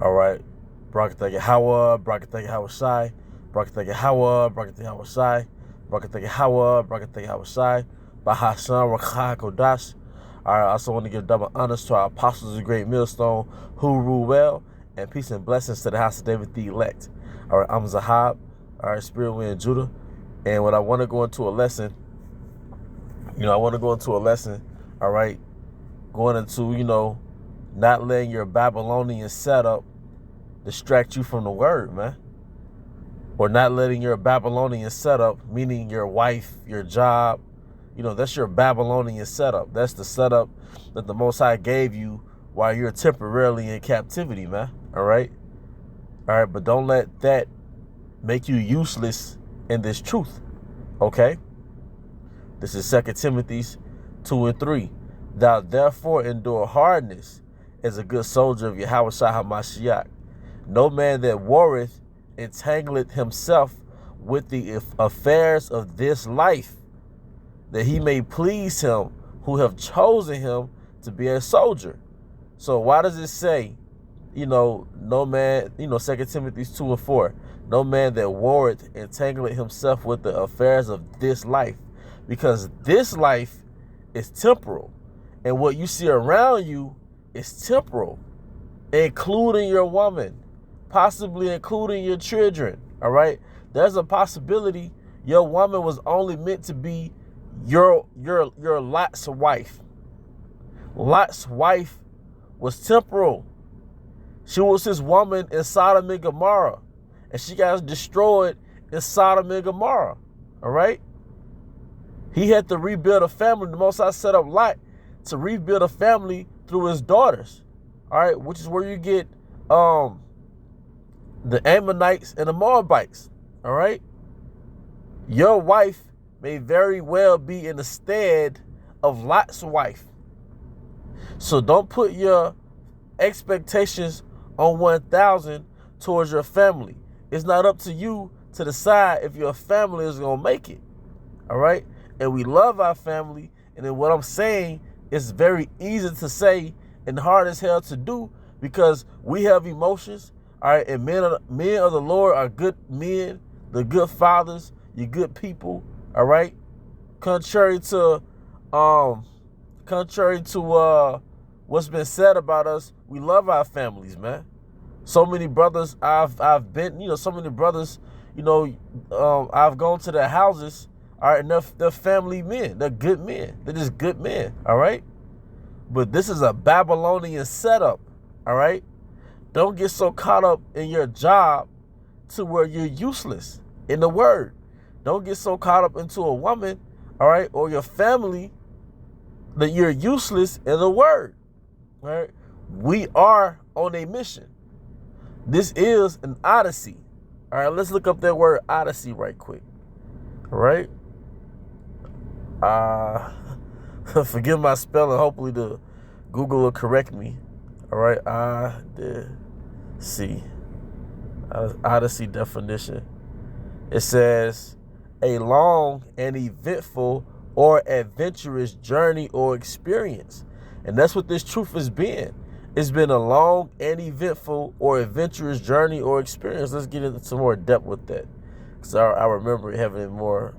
All right. Barakatha Yahweh, Barakatha Yahweh Shai, Barakatha Yahweh, Barakatha Yahweh Shai, Barakatha Yahweh, Barakatha Yahweh Shai, Bahashan Rakha Kodash. All right. I also want to give double honors to our apostles of the great millstone who rule well, and peace and blessings to the house of David the elect. All right. I'm Zahab. All right. Spirit wind Judah. And when I want to go into a lesson, all right, going into, not letting your Babylonian setup distract you from the word, man. Or not letting your Babylonian setup, meaning your wife, your job, that's your Babylonian setup. That's the setup that the Most High gave you while you're temporarily in captivity, man. All right? All right, but don't let that make you useless in this truth, okay? This is 2 Timothy 2 and 3. Thou therefore endure hardness as a good soldier of Yahweh Shai HaMashiach. No man that warreth entangleth himself with the affairs of this life, that he may please him who have chosen him to be a soldier. So why does it say, no man, 2 Timothy 2 and 4, no man that warreth entangleth himself with the affairs of this life? Because this life is temporal. And what you see around you is temporal, including your woman, possibly including your children, all right? There's a possibility your woman was only meant to be your Lot's wife. Lot's wife was temporal. She was his woman in Sodom and Gomorrah, and she got destroyed in Sodom and Gomorrah, all right? He had to rebuild a family. The Most High set up Lot to rebuild a family through his daughters, all right, which is where you get the Ammonites and the Moabites, all right? Your wife may very well be in the stead of Lot's wife. So don't put your expectations on 1,000 towards your family. It's not up to you to decide if your family is going to make it, all right? And we love our family, and then what I'm saying is very easy to say and hard as hell to do, because we have emotions, all right? And men of the Lord are good men, the good fathers, you're good people, all right? Contrary to what's been said about us, we love our families, man. So many brothers I've been, so many brothers, I've gone to their houses, all right, and they're family men. They're good men. They're just good men, all right? But this is a Babylonian setup, all right? Don't get so caught up in your job to where you're useless in the word. Don't get so caught up into a woman, all right, or your family that you're useless in the word, all right? We are on a mission. This is an Odyssey. All right, let's look up that word Odyssey right quick, all right? Forgive my spelling. Hopefully the Google will correct me. All right. Odyssey definition. It says a long and eventful or adventurous journey or experience. And that's what this truth has been. It's been a long and eventful or adventurous journey or experience. Let's get into some more depth with that, because I remember having more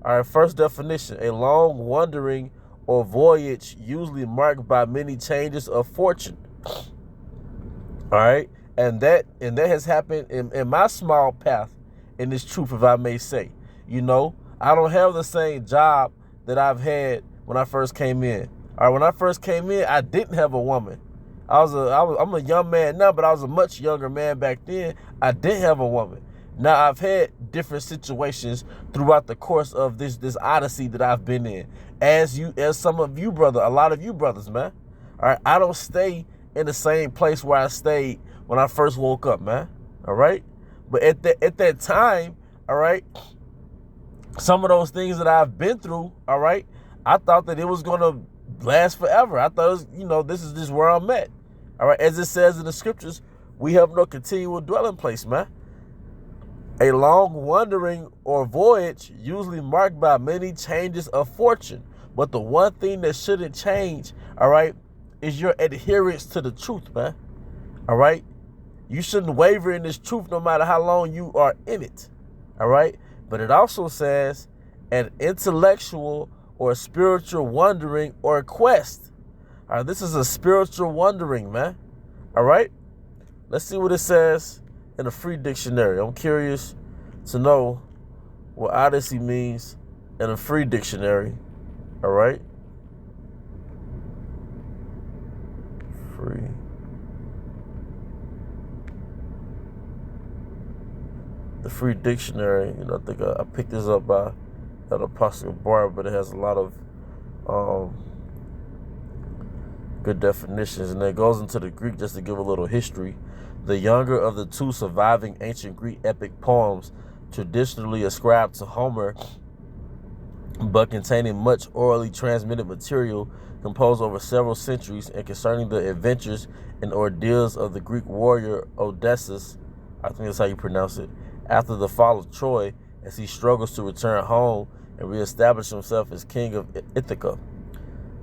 All right, first definition, a long wandering or voyage usually marked by many changes of fortune. All right, and that has happened in my small path in this truth, if I may say. I don't have the same job that I've had when I first came in. All right, when I first came in, I didn't have a woman. I'm a young man now, but I was a much younger man back then. I didn't have a woman. Now, I've had different situations throughout the course of this Odyssey that I've been in. As some of you, brother, a lot of you brothers, man. All right, I don't stay in the same place where I stayed when I first woke up, man. All right? But at that time, all right, some of those things that I've been through, all right, I thought that it was going to last forever. I thought it was, this is just where I'm at. All right, as it says in the scriptures, we have no continual dwelling place, man. A long wandering or voyage usually marked by many changes of fortune. But the one thing that shouldn't change, all right, is your adherence to the truth, man. All right? You shouldn't waver in this truth no matter how long you are in it. All right? But it also says an intellectual or spiritual wondering or quest. All right, this is a spiritual wondering, man. All right? Let's see what it says in a free dictionary. I'm curious to know what Odyssey means in a free dictionary. All right? Free. The free dictionary, you know, I think I picked this up by an Apostle Bar, but it has a lot of good definitions. And it goes into the Greek just to give a little history. The younger of the two surviving ancient Greek epic poems traditionally ascribed to Homer, but containing much orally transmitted material composed over several centuries and concerning the adventures and ordeals of the Greek warrior Odysseus, I think that's how you pronounce it, after the fall of Troy, as he struggles to return home and reestablish himself as king of Ithaca.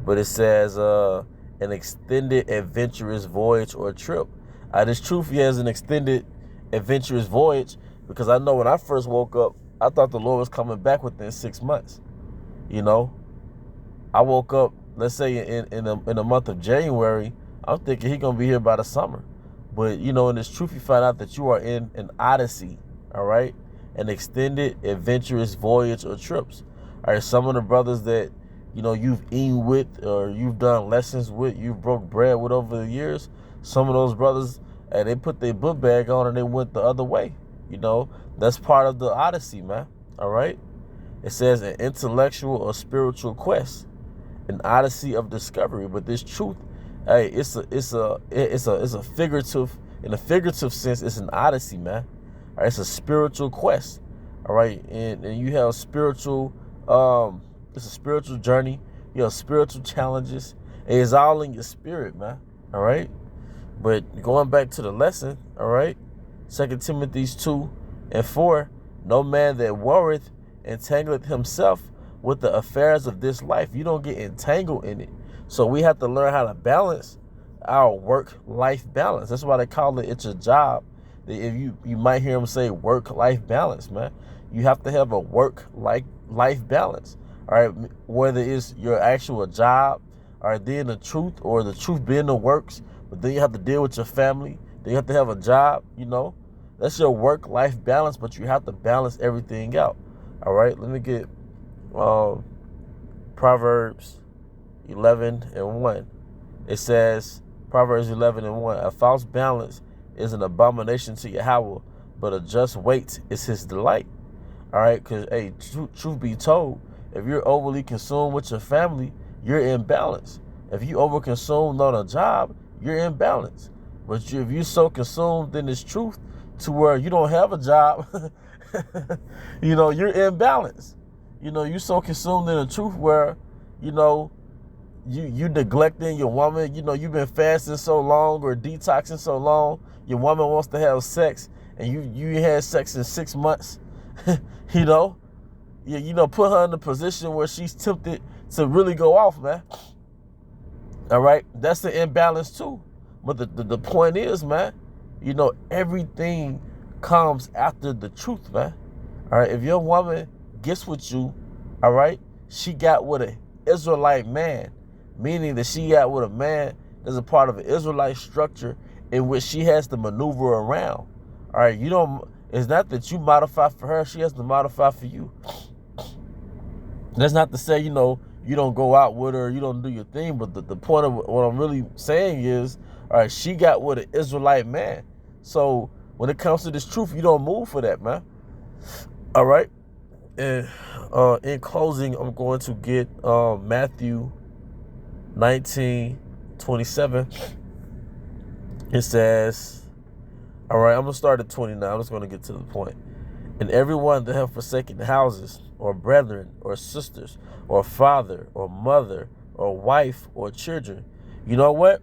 But it says an extended adventurous voyage or trip. This truth he has an extended adventurous voyage, because I know when I first woke up, I thought the Lord was coming back within 6 months. You know, I woke up, let's say in the month of January, I'm thinking he's gonna be here by the summer. But you know, in this truth, you find out that you are in an Odyssey. All right, an extended adventurous voyage or trips. All right, some of the brothers that you know you've eaten with or you've done lessons with, you've broke bread with over the years. Some of those brothers, they put their book bag on and they went the other way. You know, that's part of the Odyssey, man. All right. It says an intellectual or spiritual quest, an odyssey of discovery. But this truth, hey, it's a figurative. In a figurative sense, it's an odyssey, man. All right, it's a spiritual quest. All right, and you have spiritual. It's a spiritual journey. You have spiritual challenges. And it's all in your spirit, man. All right. But going back to the lesson, all right, 2 Timothy 2:4, no man that worrieth entangleth himself with the affairs of this life. You don't get entangled in it. So we have to learn how to balance our work-life balance. That's why they call it's a job. If you might hear them say work-life balance, man. You have to have a work-life balance. All right, whether it's your actual job, or then the truth, or the truth being the works, but then you have to deal with your family. Then you have to have a job, you know. That's your work-life balance, but you have to balance everything out. All right, let me get Proverbs 11:1. It says, Proverbs 11:1, a false balance is an abomination to Yahweh, but a just weight is his delight. All right, because, hey, truth be told, if you're overly consumed with your family, you're in balance. If you overconsumed on a job, you're in balance. But if you're so consumed in this truth to where you don't have a job, you know, you're in balance. You know, you're so consumed in the truth where, you know, you neglecting your woman. You know, you've been fasting so long or detoxing so long, your woman wants to have sex, and you had sex in 6 months. You know, put her in a position where she's tempted to really go off, man. All right, that's the imbalance too. But the point is, man, you know, everything comes after the truth, man. All right, if your woman gets with you, all right, she got with an Israelite man, meaning that she got with a man that's a part of an Israelite structure in which she has to maneuver around. All right, it's not that you modify for her, she has to modify for you. That's not to say, you know, you don't go out with her, you don't do your thing, but the point of what I'm really saying is, all right, she got with an Israelite man. So when it comes to this truth, you don't move for that, man. All right. And in closing, I'm going to get Matthew 19:27. It says, all right, I'm going to start at 29. I'm just going to get to the point. And everyone that have forsaken houses, or brethren, or sisters, or father, or mother, or wife, or children. You know what?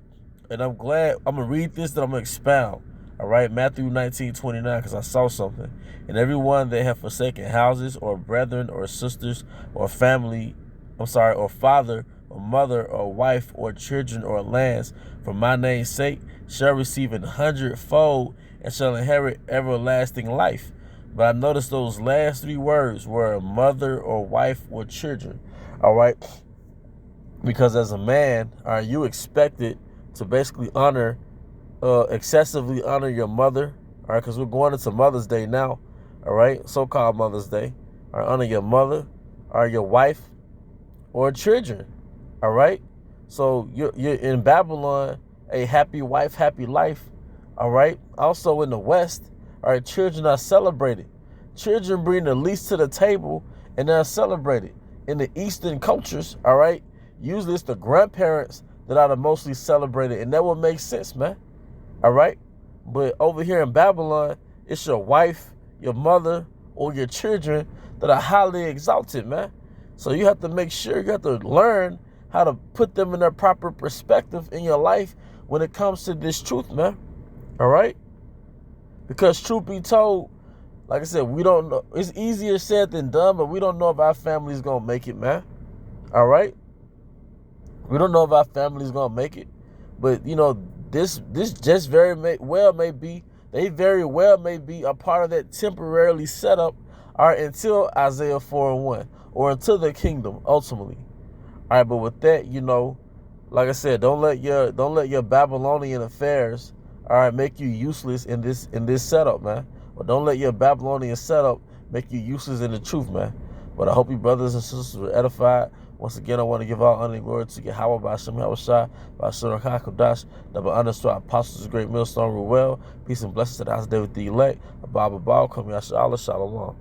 And I'm glad, I'm going to read this, then I'm going to expound. All right, Matthew 19:29, because I saw something. And everyone that have forsaken houses, or brethren, or sisters, or family, or father, or mother, or wife, or children, or lands, for my name's sake, shall receive 100-fold and shall inherit everlasting life. But I noticed those last 3 words were mother, or wife, or children. All right? Because as a man, all right, you expected to basically excessively honor your mother. All right? Because we're going into Mother's Day now. All right? So-called Mother's Day. All right? Honor your mother, or your wife, or children. All right? So you're in Babylon, a happy wife, happy life. All right? Also in the West, all right, children are celebrated. Children bring the least to the table and they're celebrated. In the Eastern cultures, all right, usually it's the grandparents that are the mostly celebrated, and that would make sense, man. All right? But over here in Babylon, it's your wife, your mother, or your children that are highly exalted, man. So you have to make sure, you have to learn how to put them in their proper perspective in your life when it comes to this truth, man. All right? Because truth be told, like I said, we don't know. It's easier said than done, but we don't know if our family's going to make it, man. All right? We don't know if our family's going to make it. But, you know, this just very well may be, they very well may be a part of that temporarily setup, all right, until Isaiah 4:1, or until the kingdom, ultimately. All right, but with that, you know, like I said, don't let your Babylonian affairs, all right, make you useless in this setup, man. Or don't let your Babylonian setup make you useless in the truth, man. But I hope you brothers and sisters were edified. Once again, I want to give all honor and glory to Yahweh by Hashem Yahushua, by Hashem HaKadosh, double honors to our apostles, great millstone, rule well. Peace and blessings to the house of David the elect. Abba, come Yasha Allah, Shalom.